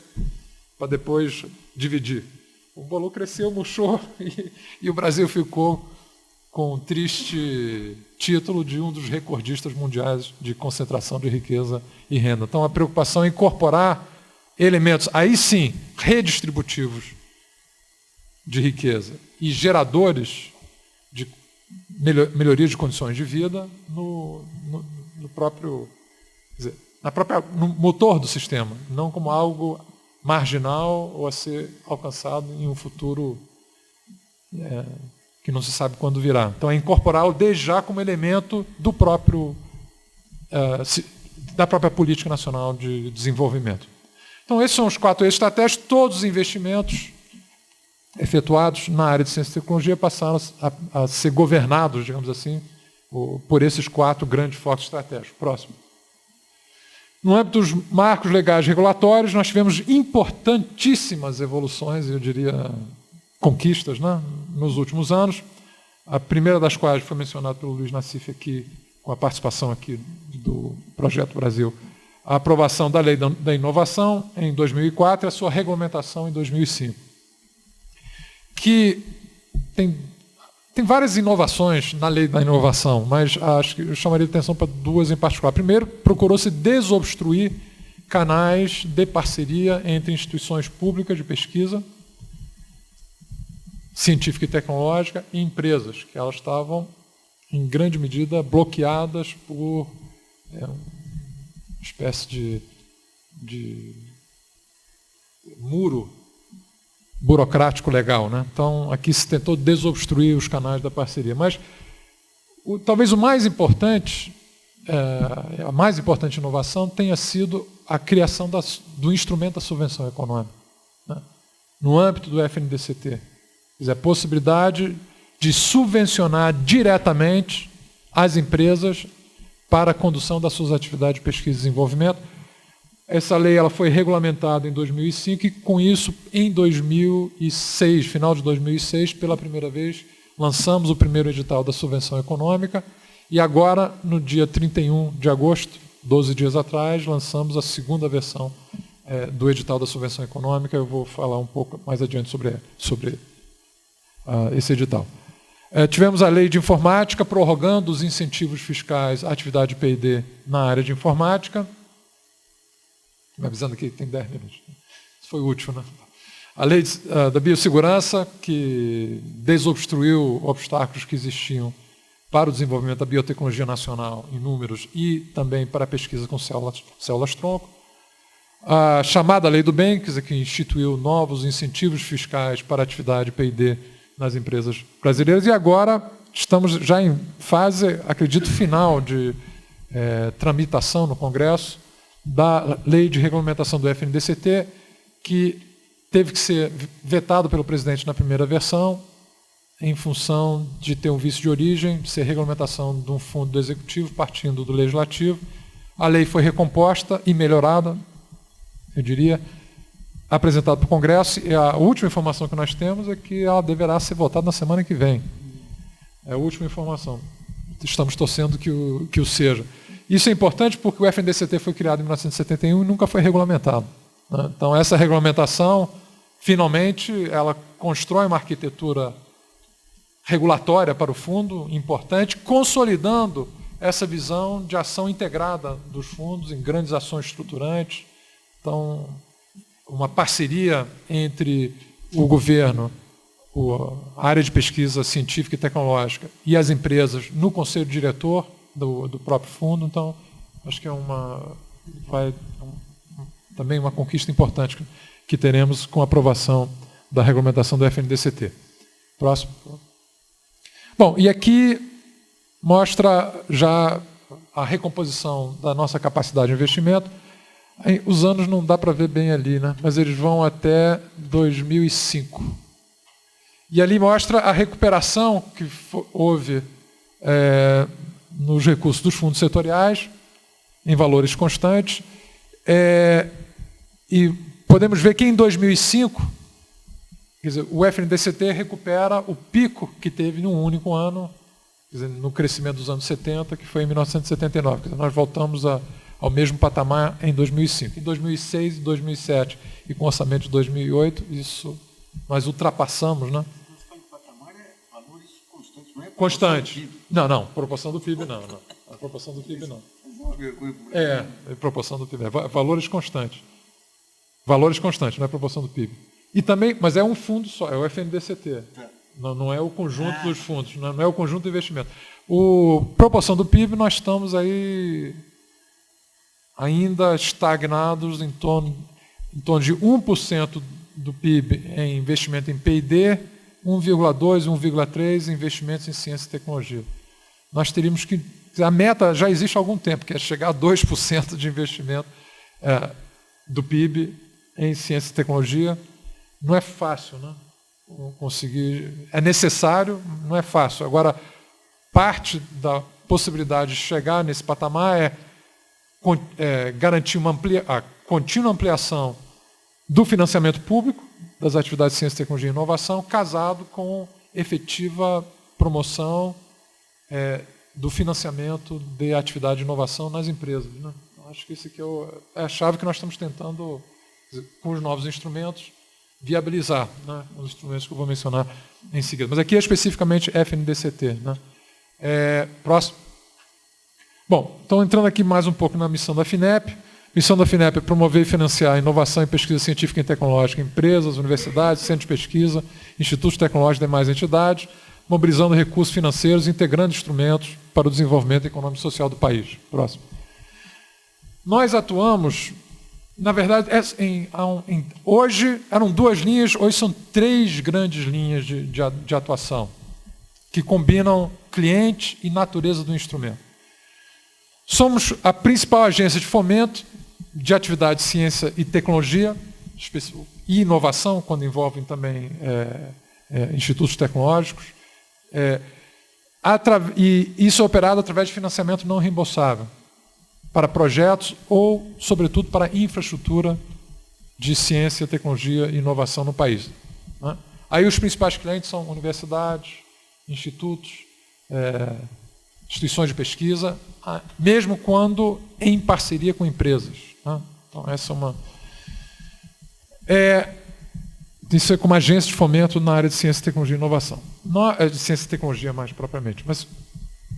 para depois dividir. O bolo cresceu, murchou, e o Brasil ficou com o triste título de um dos recordistas mundiais de concentração de riqueza e renda. Então, a preocupação é incorporar elementos, aí sim, redistributivos de riqueza e geradores de melhoria de condições de vida no próprio, quer dizer, no motor do sistema, não como algo marginal ou a ser alcançado em um futuro que não se sabe quando virá. Então, é incorporá-lo desde já como elemento do próprio, da própria política nacional de desenvolvimento. Então, esses são os 4 eixos estratégicos. Todos os investimentos efetuados na área de ciência e tecnologia passaram a ser governados, digamos assim, por esses 4 grandes focos estratégicos. Próximo. No âmbito dos marcos legais regulatórios, nós tivemos importantíssimas evoluções, eu diria, conquistas, né, nos últimos anos. A primeira das quais foi mencionada pelo Luiz Nassif aqui, com a participação aqui do Projeto Brasil, a aprovação da Lei da Inovação em 2004 e a sua regulamentação em 2005. Que tem várias inovações na Lei da Inovação, mas acho que eu chamaria a atenção para 2 em particular. Primeiro, procurou-se desobstruir canais de parceria entre instituições públicas de pesquisa científica e tecnológica e empresas, que elas estavam, em grande medida, bloqueadas por uma espécie de muro burocrático legal, né? Então, aqui se tentou desobstruir os canais da parceria. Mas, talvez o mais importante, a mais importante inovação tenha sido a criação do instrumento da subvenção econômica, né, no âmbito do FNDCT. Quer dizer, a possibilidade de subvencionar diretamente as empresas para a condução das suas atividades de pesquisa e desenvolvimento. Essa lei ela foi regulamentada em 2005 e, com isso, em 2006, final de 2006, pela primeira vez, lançamos o primeiro edital da subvenção econômica e agora, no dia 31 de agosto, 12 dias atrás, lançamos a segunda versão do edital da subvenção econômica. Eu vou falar um pouco mais adiante sobre esse edital. Tivemos a lei de informática, prorrogando os incentivos fiscais à atividade de P&D na área de informática. Me avisando que tem 10 minutos. Isso foi útil, né? A lei da biossegurança, que desobstruiu obstáculos que existiam para o desenvolvimento da biotecnologia nacional em números e também para a pesquisa com células-tronco. A chamada Lei do Bem, que instituiu novos incentivos fiscais para a atividade P&D nas empresas brasileiras. E agora estamos já em fase, acredito, final de tramitação no Congresso da Lei de Regulamentação do FNDCT, que teve que ser vetado pelo presidente na primeira versão, em função de ter um vício de origem, ser regulamentação de um fundo do Executivo partindo do Legislativo. A lei foi recomposta e melhorada, eu diria, apresentada para o Congresso, e a última informação que nós temos é que ela deverá ser votada na semana que vem. É a última informação. Estamos torcendo que o seja. Isso é importante porque o FNDCT foi criado em 1971 e nunca foi regulamentado, né? Então, essa regulamentação, finalmente, ela constrói uma arquitetura regulatória para o fundo importante, consolidando essa visão de ação integrada dos fundos em grandes ações estruturantes. Então, uma parceria entre o governo, a área de pesquisa científica e tecnológica e as empresas no conselho diretor do próprio fundo. Então, acho que também uma conquista importante que teremos com a aprovação da regulamentação do FNDCT. Próximo. Bom, e aqui mostra já a recomposição da nossa capacidade de investimento. Os anos não dá para ver bem ali, né? Mas eles vão até 2005. E ali mostra a recuperação que houve nos recursos dos fundos setoriais, em valores constantes. E podemos ver que em 2005, quer dizer, o FNDCT recupera o pico que teve num único ano, quer dizer, no crescimento dos anos 70, que foi em 1979. Quer dizer, nós voltamos ao mesmo patamar em 2005. Em 2006 e 2007, e com o orçamento de 2008, isso nós ultrapassamos, né? Constante. Não, proporção do PIB não. A proporção do PIB não. Proporção do PIB. Valores constantes. Valores constantes, não é proporção do PIB. E também, mas é um fundo só, é o FNDCT. Não é o conjunto dos fundos, não é o conjunto do investimento. Proporção do PIB, nós estamos aí ainda estagnados em torno de 1% do PIB em investimento em P&D, 1,2%, 1,3% em investimentos em ciência e tecnologia. Nós teríamos que... A meta já existe há algum tempo, que é chegar a 2% de investimento do PIB em ciência e tecnologia. Não é fácil, né? Conseguir... É necessário, não é fácil. Agora, parte da possibilidade de chegar nesse patamar é garantir a contínua ampliação do financiamento público das atividades de ciência, tecnologia e inovação, casado com efetiva promoção do financiamento de atividade de inovação nas empresas, né? Acho que isso aqui é a chave que nós estamos tentando, com os novos instrumentos, viabilizar, né? Os instrumentos que eu vou mencionar em seguida. Mas aqui é especificamente FNDCT, né? Próximo. Bom, então entrando aqui mais um pouco na missão da FINEP. A missão da FINEP é promover e financiar a inovação em pesquisa científica e tecnológica em empresas, universidades, centros de pesquisa, institutos tecnológicos e demais entidades, mobilizando recursos financeiros e integrando instrumentos para o desenvolvimento econômico e social do país. Próximo. Nós atuamos, na verdade, hoje eram 2 linhas, hoje são 3 grandes linhas de atuação, que combinam cliente e natureza do instrumento. Somos a principal agência de fomento de atividade de ciência e tecnologia e inovação, quando envolvem também institutos tecnológicos. E isso é operado através de financiamento não reembolsável para projetos ou, sobretudo, para infraestrutura de ciência, tecnologia e inovação no país, né? Aí os principais clientes são universidades, institutos, instituições de pesquisa, mesmo quando em parceria com empresas, né? Então, essa é uma... Isso é como agência de fomento na área de ciência, tecnologia e inovação. De ciência e tecnologia, mais propriamente. Mas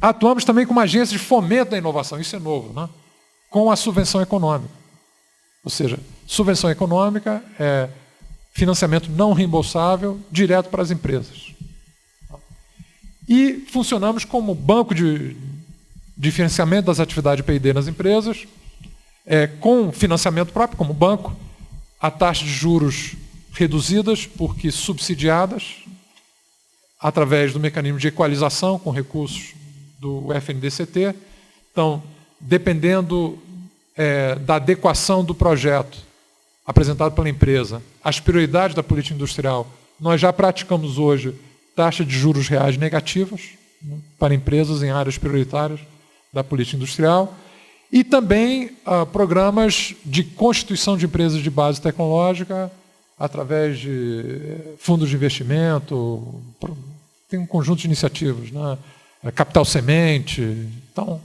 atuamos também como agência de fomento da inovação, isso é novo, né? Com a subvenção econômica. Ou seja, subvenção econômica é financiamento não reembolsável direto para as empresas. E funcionamos como banco de financiamento das atividades de P&D nas empresas, com financiamento próprio, como banco, a taxas de juros reduzidas, porque subsidiadas, através do mecanismo de equalização com recursos do FNDCT. Então, dependendo da adequação do projeto apresentado pela empresa, às prioridades da política industrial, nós já praticamos hoje taxa de juros reais negativas, né, para empresas em áreas prioritárias da política industrial, e também programas de constituição de empresas de base tecnológica através de fundos de investimento, tem um conjunto de iniciativas, né? Capital semente. Então,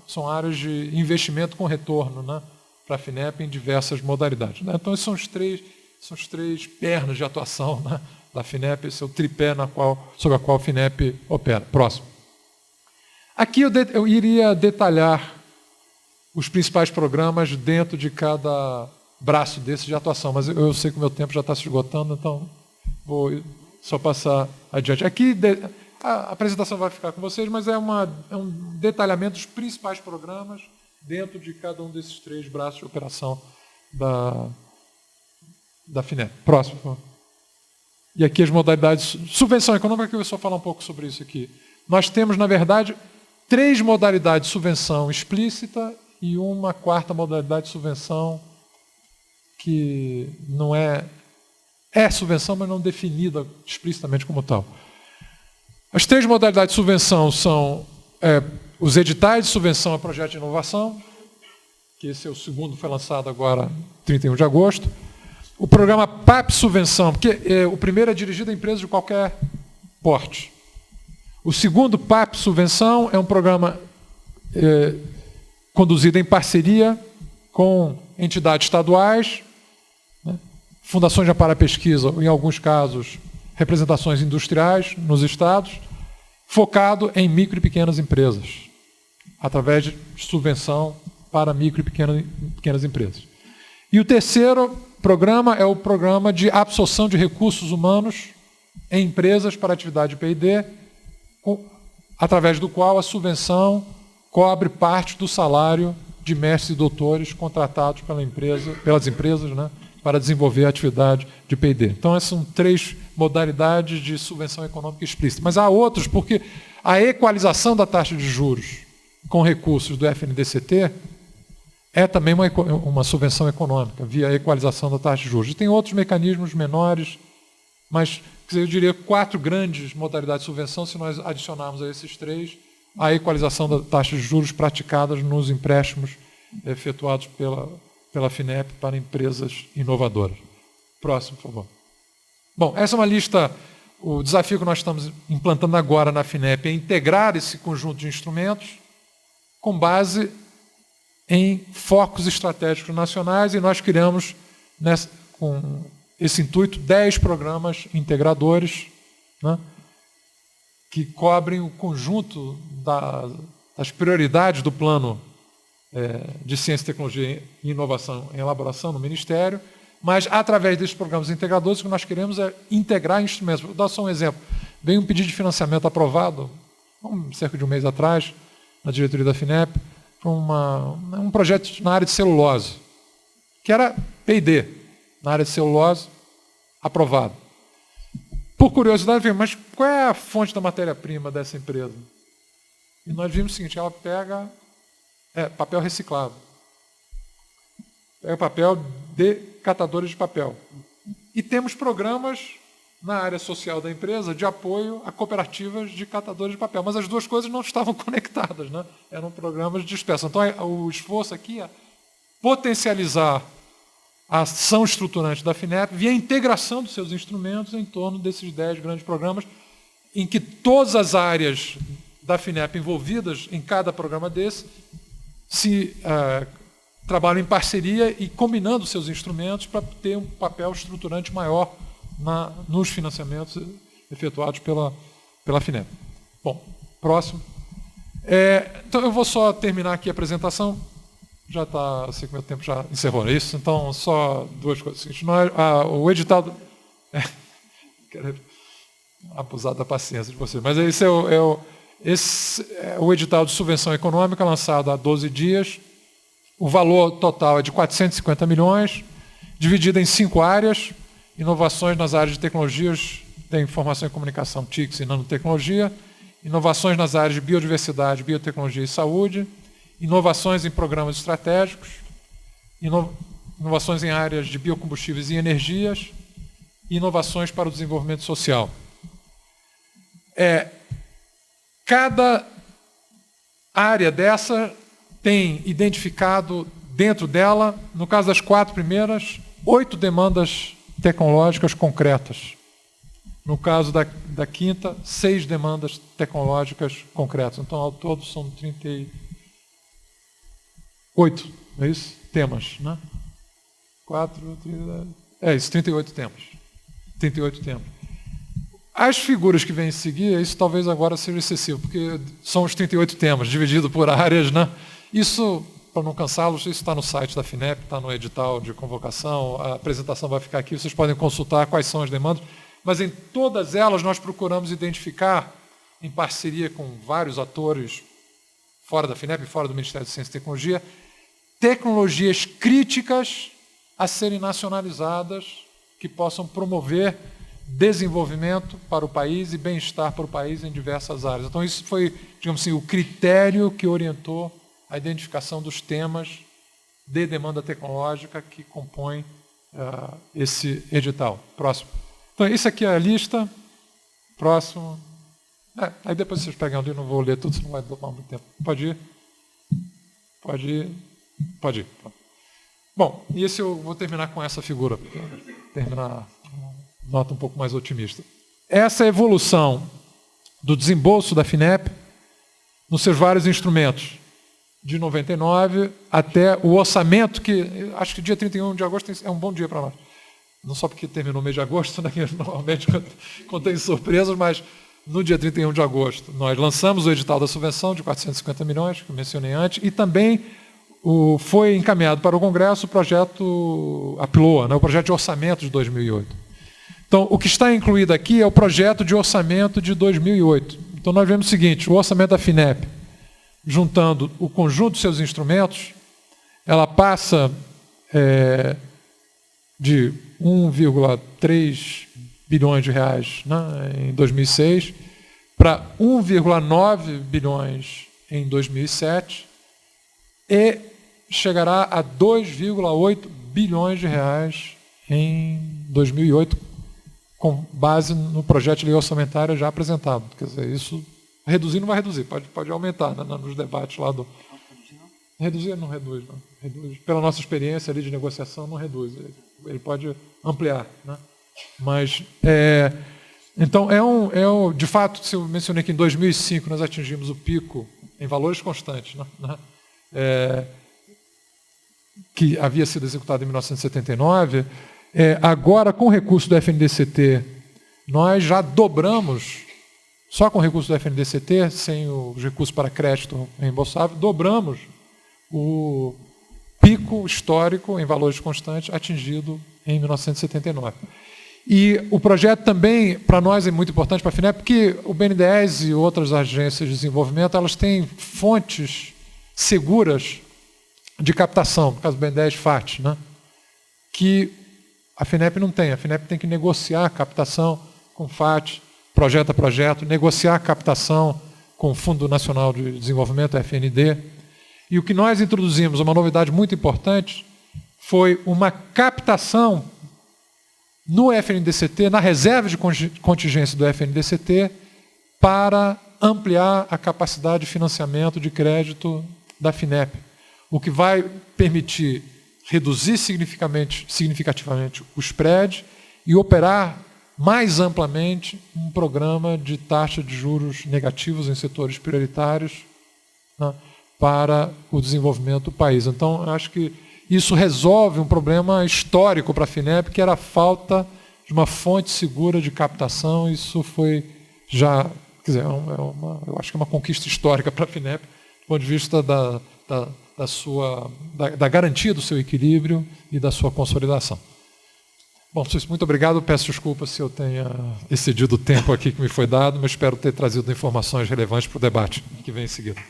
são áreas de investimento com retorno, né, para a FINEP em diversas modalidades, né? Então, esses são os três pernas de atuação, né, da FINEP, esse é o tripé sobre a qual a FINEP opera. Próximo. Aqui eu iria detalhar os principais programas dentro de cada braço desse de atuação, mas eu sei que o meu tempo já está se esgotando, então vou só passar adiante. Aqui a apresentação vai ficar com vocês, mas é um detalhamento dos principais programas dentro de cada um desses três braços de operação da FINEP. Próximo, por favor. E aqui as modalidades. Subvenção econômica, que eu vou só falar um pouco sobre isso aqui. Nós temos, na verdade, 3 modalidades de subvenção explícita e uma 4ª modalidade de subvenção que não é subvenção, mas não definida explicitamente como tal. As 3 modalidades de subvenção são os editais de subvenção a projeto de inovação, que esse é o segundo, foi lançado agora, 31 de agosto. O programa PAP Subvenção, porque o primeiro é dirigido a empresas de qualquer porte. O segundo, PAP Subvenção, é um programa conduzido em parceria com entidades estaduais, né, fundações de amparo à pesquisa, em alguns casos, representações industriais nos estados, focado em micro e pequenas empresas, através de subvenção para micro e pequenas empresas. E o terceiro programa é o programa de absorção de recursos humanos em empresas para atividade de P&D, através do qual a subvenção cobre parte do salário de mestres e doutores contratados pelas empresas, né, para desenvolver a atividade de P&D. Então, essas são 3 modalidades de subvenção econômica explícita. Mas há outros, porque a equalização da taxa de juros com recursos do FNDCT é também uma subvenção econômica, via equalização da taxa de juros. E tem outros mecanismos menores, mas eu diria 4 grandes modalidades de subvenção, se nós adicionarmos a esses 3, a equalização da taxa de juros praticadas nos empréstimos efetuados pela FINEP para empresas inovadoras. Próximo, por favor. Bom, essa é uma lista, o desafio que nós estamos implantando agora na FINEP é integrar esse conjunto de instrumentos com base em focos estratégicos nacionais, e nós criamos, com esse intuito, 10 programas integradores, né, que cobrem o conjunto das prioridades do plano de ciência, tecnologia e inovação em elaboração no Ministério, mas através desses programas integradores o que nós queremos é integrar instrumentos. Vou dar só um exemplo. Veio um pedido de financiamento aprovado, cerca de um mês atrás, na diretoria da FINEP, para um projeto na área de celulose, que era P&D, na área de celulose, aprovado. Por curiosidade, mas qual é a fonte da matéria-prima dessa empresa? E nós vimos o seguinte, ela pega papel reciclado. Pega papel de catadores de papel. E temos programas na área social da empresa de apoio a cooperativas de catadores de papel. Mas as duas coisas não estavam conectadas, né? Eram programas de dispersão. Então, o esforço aqui é potencializar a ação estruturante da FINEP via a integração dos seus instrumentos em torno desses 10 grandes programas, em que todas as áreas da FINEP envolvidas em cada programa desse se trabalham em parceria e combinando seus instrumentos para ter um papel estruturante maior nos financiamentos efetuados pela FINEP. Bom, próximo. Então, eu vou só terminar aqui a apresentação. Já está, sei que meu tempo já encerrou, é isso? Então, só 2 coisas. O edital... abusar da paciência de vocês. Mas esse é o edital de subvenção econômica lançado há 12 dias. O valor total é de 450 milhões, dividido em 5 áreas: inovações nas áreas de tecnologias da informação e comunicação, TICs e nanotecnologia, inovações nas áreas de biodiversidade, biotecnologia e saúde, inovações em programas estratégicos, inovações em áreas de biocombustíveis e energias, e inovações para o desenvolvimento social. Cada área dessa tem identificado dentro dela, no caso das 4 primeiras, 8 demandas tecnológicas concretas. No caso da quinta, 6 demandas tecnológicas concretas. Então, ao todo, são 38, é isso? Temas, né? 38 temas. 38 temas. As figuras que vêm em seguir, isso talvez agora seja excessivo, porque são os 38 temas, dividido por áreas, né? Isso, para não cansá-los, isso está no site da FINEP, está no edital de convocação, a apresentação vai ficar aqui, vocês podem consultar quais são as demandas, mas em todas elas nós procuramos identificar, em parceria com vários atores, fora da FINEP e fora do Ministério de Ciência e Tecnologia, tecnologias críticas a serem nacionalizadas, que possam promover desenvolvimento para o país e bem-estar para o país em diversas áreas. Então, isso foi, digamos assim, o critério que orientou a identificação dos temas de demanda tecnológica que compõem esse edital. Próximo. Então, isso aqui é a lista. Próximo. Aí depois vocês pegam ali, não vou ler tudo, senão vai tomar muito tempo. Pode ir? Pode ir? Pode ir. Bom, e esse eu vou terminar com essa figura. Terminar nota um pouco mais otimista. Essa evolução do desembolso da FINEP nos seus vários instrumentos, de 99 até o orçamento, que acho que dia 31 de agosto é um bom dia para nós. Não só porque terminou o mês de agosto, né, normalmente contém surpresas, mas no dia 31 de agosto nós lançamos o edital da subvenção de 450 milhões, que eu mencionei antes, e também foi encaminhado para o Congresso o projeto, a PLOA, né, o projeto de orçamento de 2008. Então, o que está incluído aqui é o projeto de orçamento de 2008. Então, nós vemos o seguinte: o orçamento da FINEP, juntando o conjunto de seus instrumentos, ela passa de 1,3 bilhões de reais, né, em 2006 para 1,9 bilhões em 2007 e chegará a 2,8 bilhões de reais em 2008, com base no projeto de lei orçamentária já apresentado. Quer dizer, isso reduzir não vai reduzir, pode aumentar, né, nos debates lá do... Reduzir não reduz, não. Reduz. Pela nossa experiência ali de negociação, não reduz. Ele pode ampliar, né? Mas, então, de fato, se eu mencionei que em 2005 nós atingimos o pico em valores constantes, né, que havia sido executado em 1979, agora, com o recurso do FNDCT, nós já dobramos, só com o recurso do FNDCT, sem os recursos para crédito reembolsável, dobramos o pico histórico em valores constantes atingido em 1979. E o projeto também, para nós, é muito importante para a FINEP, porque o BNDES e outras agências de desenvolvimento, elas têm fontes seguras de captação, no caso do BNDES FAT, né, que a FINEP não tem. A FINEP tem que negociar a captação com o FAT, projeto a projeto, negociar a captação com o Fundo Nacional de Desenvolvimento, FND. E o que nós introduzimos, uma novidade muito importante, foi uma captação no FNDCT, na reserva de contingência do FNDCT, para ampliar a capacidade de financiamento de crédito da FINEP, o que vai permitir reduzir significativamente o spread e operar mais amplamente um programa de taxa de juros negativos em setores prioritários, né, para o desenvolvimento do país. Então, eu acho que isso resolve um problema histórico para a FINEP, que era a falta de uma fonte segura de captação. Isso foi já, quer dizer, eu acho que é uma conquista histórica para a FINEP, do ponto de vista da garantia do seu equilíbrio e da sua consolidação. Bom, muito obrigado. Peço desculpas se eu tenha excedido o tempo aqui que me foi dado, mas espero ter trazido informações relevantes para o debate que vem em seguida.